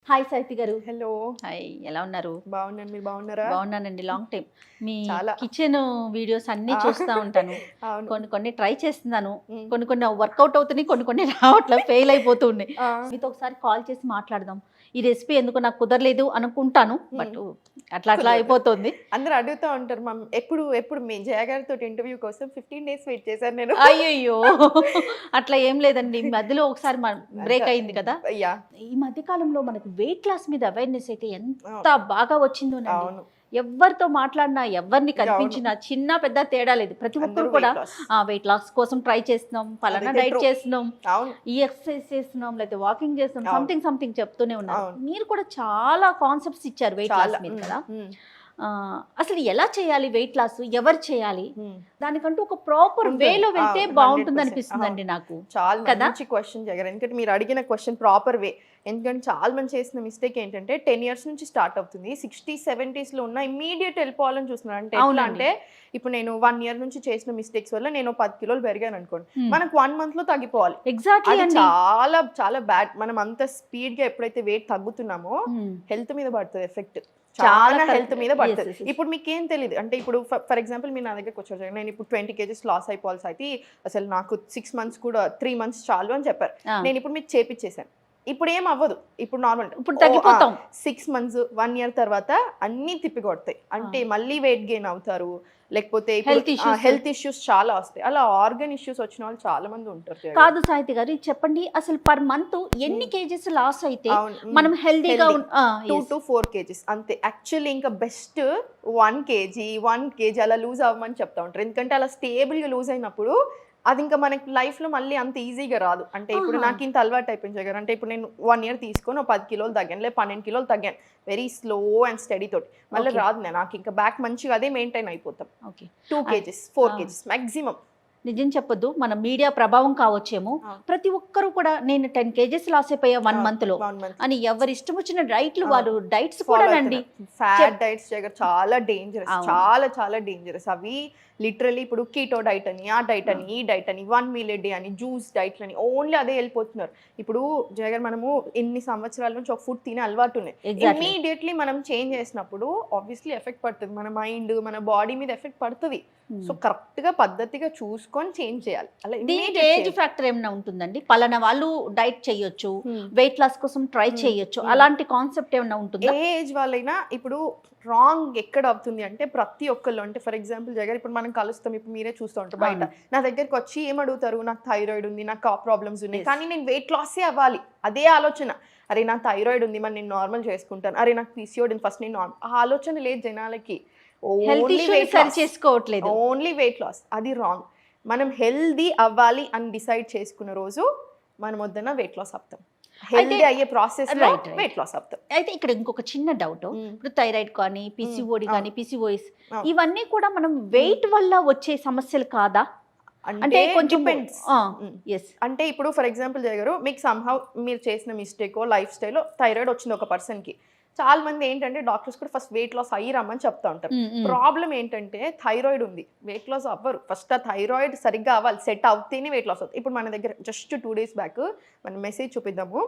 Hi Sahiti గారు. Hello. Hi, ఎలా ఉన్నారు? బాగున్నాను, మీరు బాగున్నారా? బాగున్నానండి. లాంగ్ టైం మీ చాలా. కిచెన్ వీడియోస్ అన్నీ చూస్తూ ఉంటాను. అవును. కొన్ని కొన్ని ట్రై చేస్తున్నాను. ఉమ్. కొన్ని కొన్ని వర్కౌట్ అవుతున్నాయి, కొన్ని కొన్ని రావట్లే, ఫెయిల్ అయిపోతూ ఉన్నాయి. ఆ. మీతో ఒకసారి కాల్ చేసి మాట్లాడదాం. ఈ రెసిపీ ఎందుకు నాకు కుదరలేదు అనుకుంటాను, బట్ అట్లా కుదరదు. అయిపోతుంది. అందరూ అడుగుతూ ఉంటారు మమ్ ఎప్పుడు ఎప్పుడు మీ జయ గారితో ఇంటర్వ్యూ కోసం 15 days వెయిట్ చేశాను నేను. అయ్యయ్యో, అట్లా ఏం లేదండి. మధ్యలో ఒకసారి బ్రేక్ అయింది కదా. యా. ఈ మధ్య కాలంలో మనకు వెయిట్ లాస్ మీద అవేర్నెస్ అయితే ఎంత బాగా వచ్చిందో. అవును. ఎవరితో మాట్లాడినా, ఎవరిని కనిపించినా, చిన్న పెద్ద తేడా లేదు. ప్రతి ఒక్కరు అందరూ కూడా weight loss. వెయిట్ లాస్ కోసం ట్రై చేస్తున్నాం, పలానా అదైతే డైట్ true. చేస్తున్నాం, అవును. ఈ ఎక్సర్సైజ్ చేస్తున్నాం, లేకపోతే వాకింగ్ చేస్తున్నాం, అవును. సంథింగ్ సంథింగ్ చెప్తూనే ఉన్నారు. అవును. మీరు కూడా చాలా కాన్సెప్ట్స్ ఇచ్చారు వెయిట్ లాస్ చాలా. మీద కదా. అసలు ఎలా చేయాలి వెయిట్ లాస్, ఎవరు చేయాలి, దానికంటూ ఒక ప్రాపర్ ఉంటుంది. వేలో వెళ్తే 100% బాగుంటుంది అనిపిస్తుందండి నాకు. చాలా కదా? మంచి క్వశ్చన్ జగన్. ఎందుకంటే మీరు అడిగిన క్వశ్చన్ ప్రాపర్ వే. ఎందుకంటే చాలా మంది చేసిన మిస్టేక్ ఏంటంటే 10 years నుంచి స్టార్ట్ అవుతుంది, 60s 70s లో ఉన్న ఇమీడియట్ వెళ్ళిపోవాలని చూస్తున్నారు. అంటే ఎట్లా అవునండి. అంటే ఇప్పుడు నేను 1 year నుంచి చేసిన మిస్టేక్స్ వల్ల నేను 10 kilos పెరిగాను అనుకోండి, మనకు 1 month లో తగ్గిపోవాలి. ఎగ్జాక్ట్లీ అది అండి. చాలా చాలా బ్యాడ్. మనం అంత స్పీడ్ గా ఎప్పుడైతే వెయిట్ తగ్గుతున్నామో హెల్త్ మీద పడుతుంది ఎఫెక్ట్, చాలా హెల్త్ మీద పడుతుంది. ఇప్పుడు మీకు ఏం తెలియదు అంటే ఇప్పుడు ఫర్ ఎగ్జాంపుల్ మీరు నా దగ్గరకు వచ్చారు, నేను ఇప్పుడు 20 kgs లాస్ అయిపోవాల్సి అయితే అసలు నాకు 6 months కూడా 3 months చాలు అని చెప్పారు. నేను ఇప్పుడు మీకు చేపించేసాను. ఇప్పుడు ఏం అవ్వదు, ఇప్పుడు నార్మల్. ఇప్పుడు తగ్గిపోతాం. 6 months 1 year తర్వాత అన్ని తిప్పికొడతాయి. అంటే మళ్ళీ వెయిట్ గెయిన్ అవుతారు, లేకపోతే హెల్త్ ఇష్యూస్ చాలా వస్తాయి. అలా ఆర్గన్ ఇష్యూస్ వచ్చిన వాళ్ళు చాలా మంది ఉంటారు. కాదు సాహితి గారు, ఇది చెప్పండి, అసలు పర్ మంత్ ఎన్ని కేజెస్ లాస్ అయితే మనం హెల్దీగా 2 to 4 kgs అంతే. యాక్చువల్లీ ఇంకా బెస్ట్ 1 kg అలా లూజ్ అవ్వమని చెప్తా ఉంటారు. ఎందుకంటే అలా స్టేబుల్గా లూజ్ అయినప్పుడు అది ఇంకా మనకి లైఫ్లో మళ్ళీ అంత ఈజీగా రాదు. అంటే ఇప్పుడు నాకు ఇంత అలవాటు అయిపోయింది జగన్. అంటే ఇప్పుడు నేను 1 year తీసుకొని 10 kilos తగ్గాను, లేదా 12 kilos తగ్గాను, వెరీ స్లో అండ్ స్టడీ తోటి. మళ్ళీ రాదు, నాకు ఇంకా బ్యాక్ మంచిగా అదే మెయింటైన్ అయిపోతాం. 2 kgs 4 kgs మాక్సిమం. నిజం చెప్పొద్దు, మన మీడియా ప్రభావం కావచ్చేమో, ప్రతి ఒక్కరు కూడా నేను 10 kgs లాస్ అయిపోయా 1 month లో అని ఎవరి ఇష్టం వచ్చిన డైట్లు వాళ్ళు డైట్స్ కూడా అండి. ఫ్యాట్ డైట్స్ చాలా డేంజరస్, చాలా చాలా డేంజరస్. అవి లిటరలీ ఇప్పుడు కీటో డైట్ అని, ఆ డైట్ అని, ఈ డైట్ అని, 1 meal a day అని, జ్యూస్ డైట్లు అని, ఓన్లీ అదే వెళ్ళిపోతున్నారు. ఇప్పుడు జగన్ మనము ఎన్ని సంవత్సరాల నుంచి ఒక ఫుడ్ తినే అలవాటు ఉన్నాయి, ఇమీడియట్లీ మనం చేంజ్ చేసినప్పుడు ఆబ్వియస్లీ ఎఫెక్ట్ పడుతుంది, మన మైండ్ మన బాడీ మీద ఎఫెక్ట్ పడుతుంది. సో కరెక్ట్ గా పద్ధతిగా చూసుకొని చేంజ్ చేయాలి. అలా ఏజ్ ఫ్యాక్టర్ ఏమైనా ఉంటుందండి? పలానా వాళ్ళు డైట్ చేయొచ్చు, వెయిట్ లాస్ కోసం ట్రై చేయొచ్చు, అలాంటి కాన్సెప్ట్ ఏమైనా ఉంటుందా? ఏ ఏజ్ వాళ్ళైనా ఇప్పుడు రాంగ్ ఎక్కడ అవుతుంది అంటే ప్రతి ఒక్కళ్ళు. అంటే ఫర్ ఎగ్జాంపుల్ జగన్ ఇప్పుడు మనం కలుస్తాం, ఇప్పుడు మీరే చూస్తూ ఉంటారు బయట, నా దగ్గరకు వచ్చి ఏమడుగుతారు, నాకు థైరాయిడ్ ఉంది, నాకు ఆ ప్రాబ్లమ్స్ ఉన్నాయి, కానీ నేను వెయిట్ లాసే అవ్వాలి. అదే ఆలోచన, అరే నాకు థైరాయిడ్ ఉంది మరి నేను నార్మల్ చేసుకుంటాను, అరే నాకు పీసీఓడి ఫస్ట్ నేను నార్మల్. ఆ ఆలోచన లేదు జనాలకి. ఓన్లీ వెయిట్ లాస్, అది రాంగ్. మనం హెల్దీ అవ్వాలి అని డిసైడ్ చేసుకున్న రోజు మనం వద్దన వెయిట్ లాస్ అవుతాం. హెల్దీ అయ్యే ప్రాసెస్ వెయిట్ లాస్ అవుతాం. అయితే ఇక్కడ ఇంకొక చిన్న డౌట్, ఇప్పుడు థైరాయిడ్ కానీ పీసీఓడి కానీ పీసీఓఎస్ ఇవన్నీ కూడా మనం వెయిట్ వల్ల వచ్చే సమస్యలు కాదా? అంటే కొంచెం అంటే ఇప్పుడు ఫర్ ఎగ్జాంపుల్ జగరు మీకు సంహౌ మీరు చేసిన మిస్టేక్ లైఫ్ స్టైల్ థైరాయిడ్ వచ్చింది ఒక పర్సన్కి. చాలా మంది ఏంటంటే డాక్టర్స్ కూడా ఫస్ట్ వెయిట్ లాస్ అయ్యి రమ్మని చెప్తా ఉంటారు. ప్రాబ్లం ఏంటంటే థైరాయిడ్ ఉంది, వెయిట్ లాస్ అవ్వరు. ఫస్ట్ ఆ థైరాయిడ్ సరిగ్గా అవ్వాలి, సెట్ అవుతేనే వెయిట్ లాస్ అవుతుంది. ఇప్పుడు మన దగ్గర జస్ట్ 2 days బ్యాక్ మనం మెసేజ్ చూపిద్దాము.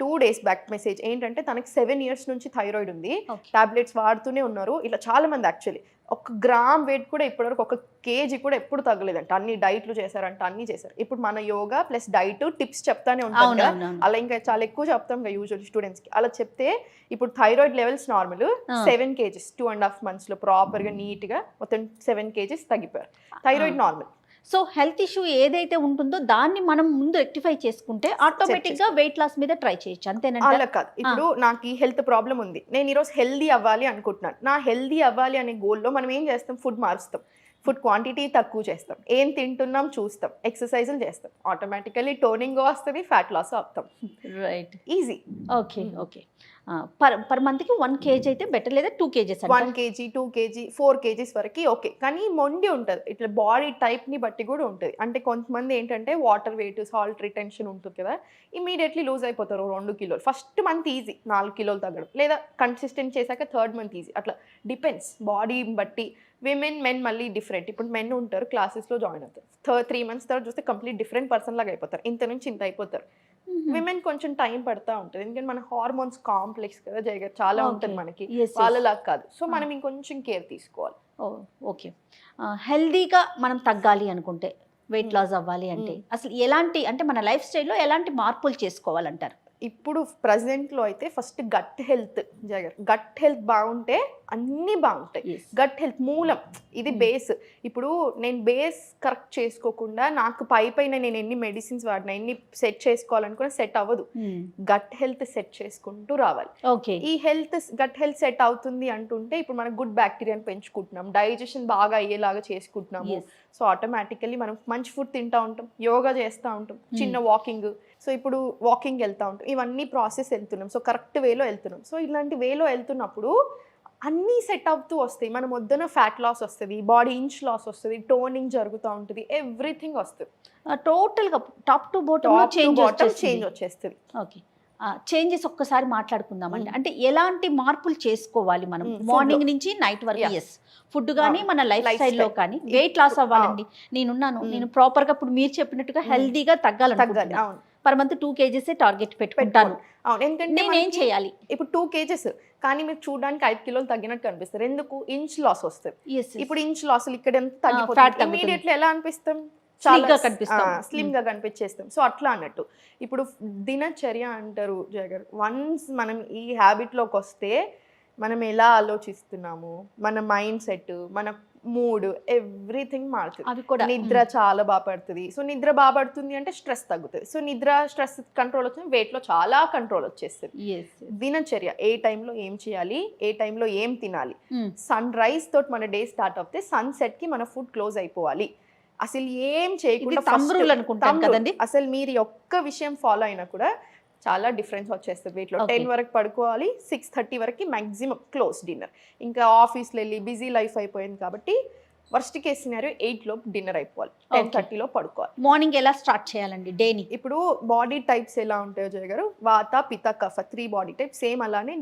2 days బ్యాక్ మెసేజ్ ఏంటంటే తనకి 7 years నుంచి థైరాయిడ్ ఉంది, టాబ్లెట్స్ వాడుతూనే ఉన్నారు. ఇలా చాలా మంది యాక్చువల్లీ 1 gram వెయిట్ కూడా ఇప్పటివరకు 1 kg కూడా ఎప్పుడు తగ్గలేదంట. అన్ని డైట్లు చేశారంట, అన్ని చేశారు. ఇప్పుడు మన యోగా ప్లస్ డైట్ టిప్స్ చెప్తానే ఉంటాం కదా, అలా ఇంకా చాలా ఎక్కువ చెప్తాం కదా యూజువల్ స్టూడెంట్స్ కి. అలా చెప్తే ఇప్పుడు thyroid levels normal 7 kgs 2.5 months లో ప్రాపర్ గా నీట్ గా మొత్తం 7 kgs తగ్గిపోయారు. Thyroid normal. So health issue ఏదైతే ఉంటుందో దాన్ని మనం ముందు రెక్టిఫై చేసుకుంటే ఆటోమేటిక్ గా వెయిట్ లాస్ మీద ట్రై చేయొచ్చు, అంతేనండి? అలా కాదు. ఇప్పుడు నాకు ఈ హెల్త్ ప్రాబ్లం ఉంది, నేను ఈరోజు హెల్దీ అవ్వాలి అనుకుంటున్నాను. నా హెల్దీ అవ్వాలి అనే గోల్లో మనం ఏం చేస్తాం, ఫుడ్ మారుస్తాం, ఫుడ్ క్వాంటిటీ తక్కువ చేస్తాం, ఏం తింటున్నాం చూస్తాం, ఎక్సర్సైజులు చేస్తాం, ఆటోమేటికలీ టోనింగ్ వస్తుంది, ఫ్యాట్ లాస్ అవుతాం. Right, easy. Okay okay. Per మంత్కి 1 kg అయితే బెటర్, లేదా 2 kgs? 1 kg 2 kg 4 kgs వరకు ఓకే. కానీ మొండి ఉంటుంది, ఇట్లా బాడీ టైప్ని బట్టి కూడా ఉంటుంది. అంటే కొంతమంది ఏంటంటే వాటర్ వెయిట్ సాల్ట్ రిటెన్షన్ ఉంటుంది కదా, ఇమీడియట్లీ లూజ్ అయిపోతారు 2 kilos. First month easy 4 kilos తగ్గడం, లేదా కన్సిస్టెంట్ చేశాక 3rd month ఈజీ. అట్లా డిపెండ్స్ బాడీ బట్టి. విమెన్ మెన్ మళ్ళీ డిఫరెంట్. ఇప్పుడు మెన్ ఉంటారు క్లాసెస్లో జాయిన్ అవుతారు, 3 months తర్వాత చూస్తే కంప్లీట్ డిఫరెంట్ పర్సన్ లాగా అయిపోతారు, ఇంత నుంచి ఇంత అయిపోతారు. విమెన్ కొంచెం టైం పడతా ఉంటుంది, ఎందుకంటే మన హార్మోన్స్ కాంప్లెక్స్ కదా జయగారు, చాలా ఉంటుంది మనకి, Yes, yes. వాళ్ళలాగా కాదు. సో మనం ఇంకొంచెం కేర్ తీసుకోవాలి. ఓకే. హెల్దీగా మనం తగ్గాలి అనుకుంటే, వెయిట్ లాస్ అవ్వాలి అంటే అసలు ఎలాంటి, అంటే మన లైఫ్ స్టైల్లో ఎలాంటి మార్పులు చేసుకోవాలంటారు? ఇప్పుడు ప్రజెంట్లో అయితే ఫస్ట్ గట్ హెల్త్ జగర్, గట్ హెల్త్ బాగుంటే అన్నీ బాగుంటాయి. Yes. గట్ హెల్త్ మూలం, ఇది బేస్. ఇప్పుడు నేను బేస్ కరెక్ట్ చేసుకోకుండా నాకు పైన నేను ఎన్ని మెడిసిన్స్ వాడినా, ఎన్ని సెట్ చేసుకోవాలనుకున్నా సెట్ అవ్వదు. గట్ హెల్త్ సెట్ చేసుకుంటూ రావాలి. ఓకే. ఈ గట్ హెల్త్ సెట్ అవుతుంది అంటుంటే ఇప్పుడు మనం గుడ్ బ్యాక్టీరియాని పెంచుకుంటున్నాం, డైజెషన్ బాగా అయ్యేలాగా చేసుకుంటున్నాము. Yes. సో ఆటోమేటికల్లీ మనం మంచి ఫుడ్ తింటూ ఉంటాం, యోగా చేస్తూ ఉంటాం, చిన్న వాకింగ్, సో ఇప్పుడు వాకింగ్ వెళ్తూ ఉంటాం, ఇవన్నీ ప్రాసెస్ వెళ్తున్నాం. సో కరెక్ట్ వేలో వెళ్తున్నాం. సో ఇలాంటి వేలో వెళ్తున్నప్పుడు అన్నీ సెట్ అవుతూ వస్తాయి. మనం వద్దన ఫ్యాట్ లాస్ వస్తుంది, బాడీ ఇంచ్ లాస్ వస్తుంది, టోనింగ్ జరుగుతూ ఉంటుంది, ఎవ్రీథింగ్ వస్తుంది. టోటల్గా టాప్ టు బాటమ్ చేంజ్ వచ్చేస్తుంది. ఓకే. చేంజెస్ ఒక్కసారి మాట్లాడుకుందామండి. అంటే ఎలాంటి మార్పులు చేసుకోవాలి మనం మార్నింగ్ నుంచి నైట్ వరకు? ఎస్, ఫుడ్ కానీ మన లైఫ్ స్టైల్లో కానీ. వెయిట్ లాస్ అవ్వాలండి, నేను ప్రాపర్గా ఇప్పుడు మీరు చెప్పినట్టుగా హెల్దీగా తగ్గాలనుకుంటున్నాను. పర్ మంత్ 2 kgs టార్గెట్ పెట్టుకుంటాను. ఎందుకంటే నేనేం చేయాలి? ఇప్పుడు 2 kgs కానీ మీరు చూడడానికి 5 కిలోలు తగ్గినట్టు కనిపిస్తారు. ఎందుకు? ఇంచ్ లాస్ వస్తుంది. ఇప్పుడు ఇంచ్ లాస్ ఇక్కడ ఎంత తగ్గిపోతుంది, ఇమీడియట్లీ ఎలా అనిపిస్తాం? చాలా స్లిమ్ గా కనిపించేస్తాం. సో అట్లా అన్నట్టు ఇప్పుడు దినచర్య అంటారు జగర్. వన్స్ మనం ఈ హ్యాబిట్ లోకి వస్తే మనం ఎలా ఆలోచిస్తున్నాము, మన మైండ్ సెట్, మన మూడ్, ఎవ్రీథింగ్ మారుతుంది. అవి కూడా నిద్ర చాలా బాగా పడుతుంది. సో నిద్ర బాగా పడుతుంది అంటే స్ట్రెస్ తగ్గుతుంది. సో స్ట్రెస్ కంట్రోల్ వచ్చింది, వెయిట్ లో చాలా కంట్రోల్ వచ్చేస్తుంది. దినచర్య, ఏ టైంలో ఏం చేయాలి, ఏ టైంలో ఏం తినాలి. సన్ రైజ్ తోటి మన డే స్టార్ట్ అవుతే సన్సెట్ కి మన ఫుడ్ క్లోజ్ అయిపోవాలి. అసలు ఏం చేయకుండా అనుకుంటాం కదండి. అసలు మీరు ఒక్క విషయం ఫాలో అయినా కూడా చాలా డిఫరెన్స్ వచ్చేస్తుంది వెయిట్ లో. 10 వరకు పడుకోవాలి, 6:30 వరకు మాక్సిమం క్లోజ్ డిన్నర్. ఇంకా ఆఫీస్లో వెళ్ళి బిజీ లైఫ్ అయిపోయింది కాబట్టి వర్స్ట్ కేస్ సినారియో 8 లోపు డిన్నర్ అయిపోవాలి, 10:30 లో పడుకోవాలి. మార్నింగ్ ఎలా స్టార్ట్ చేయాలండి డేని? ఇప్పుడు బాడీ టైప్స్ ఎలా ఉంటాయో జయ గారు, వాత, పిత, కఫ, 3 బాడీ టైప్. సేమ్ అలానే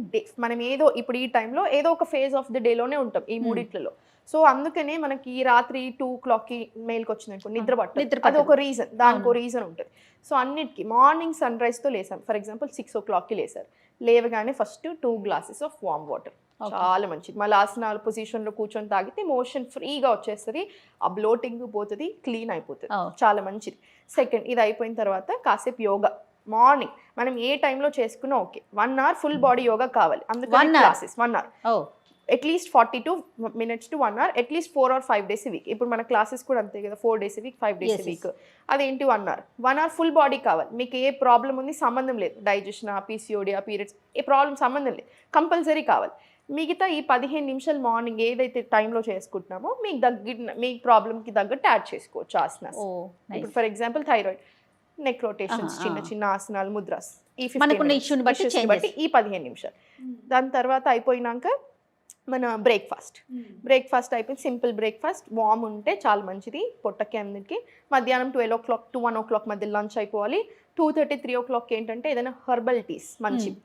మనం ఏదో ఇప్పుడు ఈ టైంలో ఏదో ఒక ఫేజ్ ఆఫ్ ద డేలోనే ఉంటాం ఈ మూడిట్లలో. సో అందుకనే మనకి రాత్రి 2 o'clock మేల్కి వచ్చిందనుకో నిద్ర పట్టదు, అది ఒక రీజన్, దానికి ఒక రీజన్ ఉంటుంది. సో అన్నిటికీ మార్నింగ్ సన్ రైజ్తో లేసాం, ఫర్ ఎగ్జాంపుల్ 6 o'clockకి లేసారు, లేవగానే first 2 glasses of warm water, చాలా మంచిది. మళ్ళీ ఆసనాల పొజిషన్లో కూర్చొని తాగితే మోషన్ ఫ్రీగా వచ్చేస్తుంది, ఆ బ్లోటింగ్ పోతుంది, క్లీన్ అయిపోతుంది, చాలా మంచిది. సెకండ్, ఇది అయిపోయిన తర్వాత కాసేపు యోగా మార్నింగ్ మనం ఏ టైంలో చేసుకున్నా okay. 1 hour full body yoga కావాలి, అందుకని classes 1 hour, at least 42 minutes to 1 hour, at least 4 or 5 days a week. ఇప్పుడు మన క్లాసెస్ కూడా అంతే కదా, 4 days a week, 5 days a week. అదేంటి 1 hour ఫుల్ బాడీ కావాలి. మీకు ఏ ప్రాబ్లం ఉంది సంబంధం లేదు, డైజెషన్, పీసీఓడి, పీరియడ్స్, ఏ ప్రాబ్లం సంబంధం లేదు, కంపల్సరీ కావాలి. మిగతా ఈ 15 నిమిషాలు మార్నింగ్ ఏదైతే టైంలో చేసుకుంటున్నామో మీ ప్రాబ్లంకి తగ్గట్టు యాడ్ చేసుకోవచ్చు ఆసనాస్. ఇప్పుడు for example thyroid, neck rotations, చిన్న చిన్న ఆసనాలు, ముద్రాస్, ఈ 15 ఇష్యూని బట్టి ఈ 15 నిమిషాలు. దాని తర్వాత అయిపోయినాక మన బ్రేక్ఫాస్ట్ అయిపోయింది, సింపుల్ బ్రేక్ఫాస్ట్, వామ్ ఉంటే చాలా మంచిది పొట్టకి అందరికి. మధ్యాహ్నం 12 o'clock to 1 o'clock మధ్య లంచ్ అయిపోవాలి. 2:30, 3 o'clock ఏంటంటే ఏదైనా హెర్బల్ టీస్ మంచిది.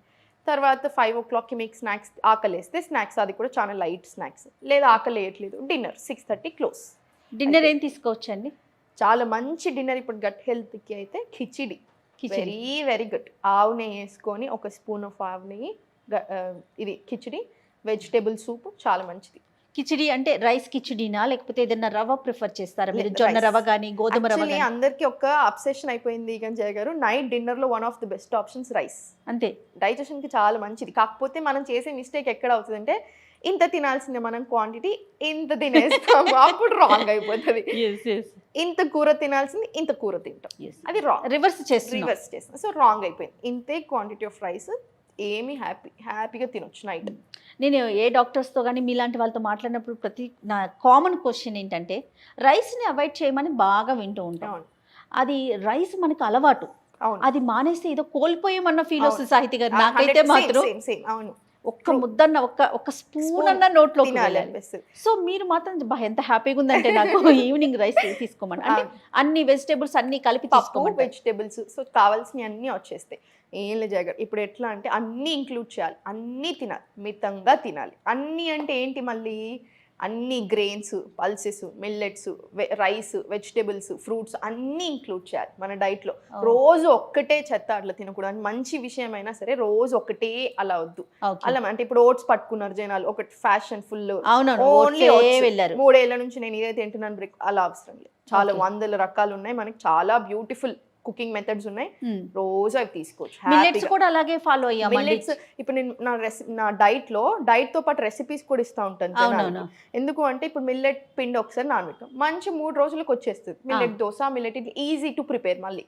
తర్వాత 5 o'clockకి మీకు స్నాక్స్ ఆకలేస్తే స్నాక్స్, అది కూడా చాలా లైట్ స్నాక్స్. లేదా ఆకలి వేయట్లేదు, డిన్నర్ 6:30 క్లోజ్. డిన్నర్ ఏం తీసుకోవచ్చండి? చాలా మంచి డిన్నర్ ఇప్పుడు గట్ హెల్త్కి అయితే కిచిడి, వెరీ వెరీ గుడ్. ఆవు నెయ్యి వేసుకొని, ఒక స్పూన్ ఆఫ్ ఆవు నెయ్యి, ఇది కిచిడి, వెజిటేబుల్ సూప్, చాలా మంచిది. కిచిడి అంటే రైస్ కిచిడీనా, లేకపోతే ఏదైనా రవ్వ ప్రిఫర్ చేస్తారా మీరు? జొన్న రవ్వ కానీ గోధుమ రవ్వ కానీ? అందరికి ఒక అబ్సెషన్ అయిపోయింది కానీ జయ గారు, నైట్ డిన్నర్ లో one of the best options rice. అంతే, డైజెషన్ కి చాలా మంచిది. కాకపోతే మనం చేసే మిస్టేక్ ఎక్కడ అవుతుందంటే, ఇంత తినాల్సిందే మనం క్వాంటిటీ, ఇంత తినేస్తాము, అప్పుడు రాంగ్ అయిపోతుంది. ఇంత కూర తినాల్సింది ఇంత కూర తింటాం, అది రాంగ్, రివర్స్ చేస్తాం. సో రాంగ్ అయిపోయింది. ఇంతే క్వాంటిటీ ఆఫ్ రైస్, ఏమి హ్యాపీగా తినొచ్చు నైట్. నేను ఏ డాక్టర్స్తో కానీ మీలాంటి వాళ్ళతో మాట్లాడినప్పుడు నా కామన్ క్వశ్చన్ ఏంటంటే, రైస్ని అవాయిడ్ చేయమని బాగా వింటూ ఉంటాం. అది రైస్ మనకు అలవాటు, అది మానేస్తే ఏదో కోల్పోయామన్న ఫీల్ వస్తుంది సాహితి గారు. నాకైతే మాత్రం ఒక్క ముద్దన్న ఒక్క స్పూన్ అన్న నోట్లో అనిపిస్తుంది. సో మీరు మాత్రం ఎంత హ్యాపీగా ఉందంటే నాకు ఈవినింగ్ రైస్ తీసుకోమని, అంటే అన్ని వెజిటేబుల్స్ అన్ని కలిపి తీసుకోమని. వెజిటేబుల్స్, సో కావాల్సినవి అన్నీ వచ్చేస్తాయి. ఏం లేదు జగన్, ఇప్పుడు ఎట్లా అంటే అన్నీ ఇంక్లూడ్ చేయాలి, అన్నీ తినాలి, మితంగా తినాలి. అన్నీ అంటే ఏంటి, మళ్ళీ అన్ని grains, pulses, millets, rice, vegetables, fruits అన్నీ ఇంక్లూడ్ చేయాలి మన డైట్లో. రోజు ఒక్కటే చెత్త అట్లా తినకూడదు. మంచి విషయం అయినా సరే రోజు ఒకటే అలా వద్దు. అలా అంటే ఇప్పుడు ఓట్స్ పట్టుకున్నారు జనాలు, ఒకటి ఫ్యాషన్ ఫుల్, ఓన్లీ 3 ఏళ్ల నుంచి నేను ఇదే తింటున్నాను, అలా అవసరం లేదు. చాలా వందల రకాలు ఉన్నాయి మనకి, చాలా బ్యూటిఫుల్ కుకింగ్ మెథడ్స్ ఉన్నాయి, రోజు అవి తీసుకోవచ్చు. మిల్లెట్స్ కూడా అలాగే ఫాలో అయ్యాం. మిల్లెట్స్ ఇప్పుడు నేను నా డైట్ తో పాటు రెసిపీస్ కూడా ఇస్తా ఉంటాను జనాలకి. ఎందుకు అంటే ఇప్పుడు మిల్లెట్ పిండి ఒకసారి నానబెట్టాం, మంచి 3 రోజులకు వచ్చేస్తుంది. Millet dosa, millet idli easy to prepare మళ్ళీ,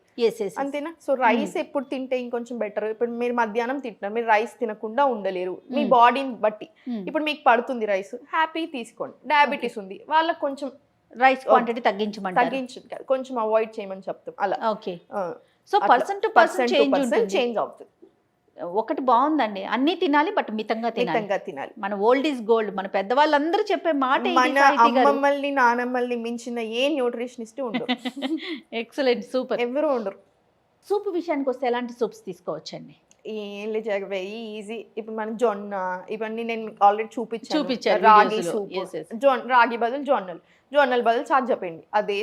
అంతేనా? సో రైస్ ఎప్పుడు తింటే ఇంకొంచెం బెటర్. ఇప్పుడు మీరు మధ్యాహ్నం తింటున్నారు, మీరు రైస్ తినకుండా ఉండలేరు మీ బాడీని బట్టి. ఇప్పుడు మీకు పడుతుంది రైస్, హ్యాపీ తీసుకోండి. డయాబెటీస్ ఉంది వాళ్ళకి కొంచెం రైస్ క్వాంటిటీ తగ్గించండి, కొంచెం అవాయిడ్ చేయమని చెప్తాం అలా. Okay. So person to person change అవుతుంది. ఒకటి బాగుందండి, అన్ని తినాలి బట్ మితంగా తినాలి. మన ఓల్డ్ ఈజ్ గోల్డ్, మన పెద్దవాళ్ళందరూ చెప్పే మాట. మన అమ్మమ్మల్ని నానమ్మల్ని మించిన ఏ న్యూట్రిషనిస్ట్ ఉండరు. Excellent, super. ఎవరు ఉండరు. సూప్ విషయానికి వస్తే ఎలాంటి సూప్స్ తీసుకోవచ్చండి? ఏం లేదు, వెరీ ఈజీ. ఇప్పుడు మనం జొన్న ఇవన్నీ నేను ఆల్రెడీ చూపించాను. రాగి సూప్, రాగి బదులు జొన్నల బదులు సజ్జపిండి, అదే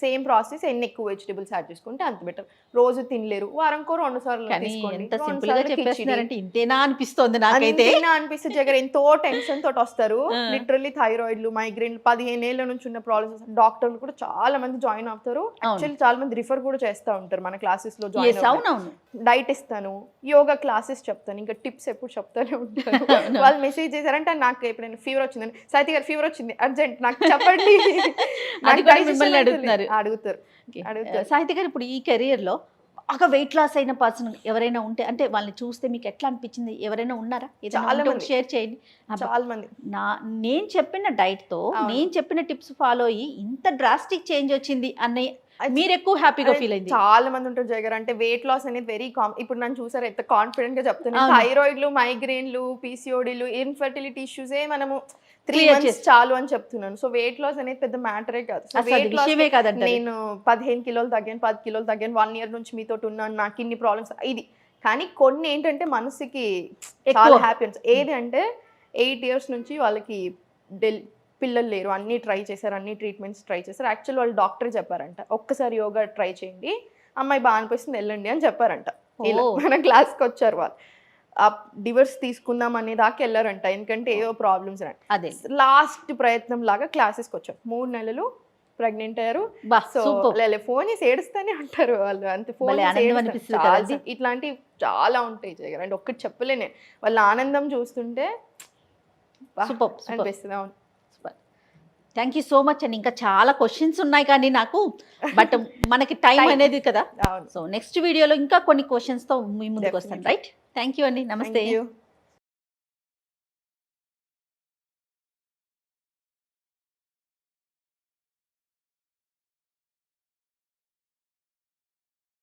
సేమ్ ప్రాసెస్. ఎన్ని ఎక్కువ వెజిటేబుల్స్ యాడ్ చేసుకుంటే అంత బెటర్. రోజు తినలేరు, వారంకో 2 సార్లు తీసుకోండి. ఎంత సింపుల్ గా చెప్పేస్తున్నారంటే ఇంతేనా అనిపిస్తుంది నాకైతే. అనిపిస్తుంది జగన్, ఎంతో టెన్షన్ తోటి వస్తారు. లిటరల్లీ థైరాయిడ్లు, మైగ్రేన్లు, 15 ఏళ్ల నుంచి ఉన్న ప్రాబ్లమ్స్. డాక్టర్లు కూడా చాలా మంది జాయిన్ అవుతారు. యాక్చువల్లీ చాలా మంది రిఫర్ కూడా చేస్తూ ఉంటారు మన క్లాసెస్ లో. జాయిన్ డైట్ ఇస్తాను, యోగా క్లాసెస్ చెప్తాను, ఇంకా టిప్స్ ఎప్పుడు చెప్తానే ఉంటాను. వాళ్ళు మెసేజ్ చేశారంటే నాకు ఎప్పుడైనా ఫీవర్ వచ్చిందని, సాహితి గారు ఫీవర్ వచ్చింది అర్జెంట్ నాకు చెప్పండి అడుగుతారు. సాహితి గారు, ఇప్పుడు ఈ కెరియర్ లో బాగా వెయిట్ లాస్ అయిన పర్సన్ ఎవరైనా ఉంటే, అంటే వాళ్ళని చూస్తే మీకు ఎట్లా అనిపించింది? ఎవరైనా ఉన్నారా? షేర్ చేయండి. చాలా మంది నేను చెప్పిన డైట్ తో నేను చెప్పిన టిప్స్ ఫాలో అయ్యి ఇంత డ్రాస్టిక్ చేంజ్ వచ్చింది అన్నయ్య, మీరు ఎక్కువ హ్యాపీగా ఫీల్ అయింది? చాలా మంది ఉంటారు జగన్. అంటే వెయిట్ లాస్ అనేది వెరీ కామన్. ఇప్పుడు నన్ను చూసారు ఎంత కాన్ఫిడెంట్ గా చెప్తున్నాను. థైరాయిడ్లు, మైగ్రేన్లు, పీసీఓడీలు, ఇన్ఫర్టిలిటీ ఇష్యూసే మనము 3 months చాలు అని చెప్తున్నాను. సో వెయిట్ లాస్ అనేది పెద్ద మ్యాటరే కాదు. నేను 15 కిలోలు తగ్గాను, 10 కిలోలు తగ్గాను, 1 year నుంచి మీతో ఉన్నాను, నాకు ఇన్ని ప్రాబ్లమ్స్ ఇది. కానీ కొన్ని ఏంటంటే మనసుకి చాలా హ్యాపీనెస్. ఏది అంటే 8 years నుంచి వాళ్ళకి పిల్లలు లేరు, అన్ని ట్రై చేశారు, అన్ని ట్రీట్మెంట్స్ ట్రై చేశారు. యాక్చువల్ వాళ్ళు డాక్టర్ చెప్పారంట, ఒక్కసారి యోగా ట్రై చేయండి, అమ్మాయి బాగా అనిపిస్తుంది వెళ్ళండి అని చెప్పారంట. మన క్లాస్కి వచ్చారు వాళ్ళు. డివర్స్ తీసుకుందాం అనే దాకా వెళ్ళారంట, ఎందుకంటే ఏదో ప్రాబ్లమ్స్. అదే లాస్ట్ ప్రయత్నం లాగా క్లాసెస్కి వచ్చారు. 3 నెలలు ప్రెగ్నెంట్ అయ్యారు. సో ఫోన్ చేసి ఏడుస్తూనే ఉంటారు వాళ్ళు. అంతే ఫోన్ ఇట్లాంటివి చాలా ఉంటాయి జగన్. అంటే ఒక్కటి చెప్పలేనే, వాళ్ళ ఆనందం చూస్తుంటే అనిపిస్తుంది. అవును, థ్యాంక్ యూ సో మచ్ అండి. ఇంకా చాలా క్వశ్చన్స్ ఉన్నాయి కానీ నాకు, బట్ మనకి టైం అనేది కదా. సో నెక్స్ట్ వీడియోలో ఇంకా కొన్ని క్వశ్చన్స్తో మీ ముందుకు వస్తాను. రైట్, థ్యాంక్ యూ అండి, నమస్తే.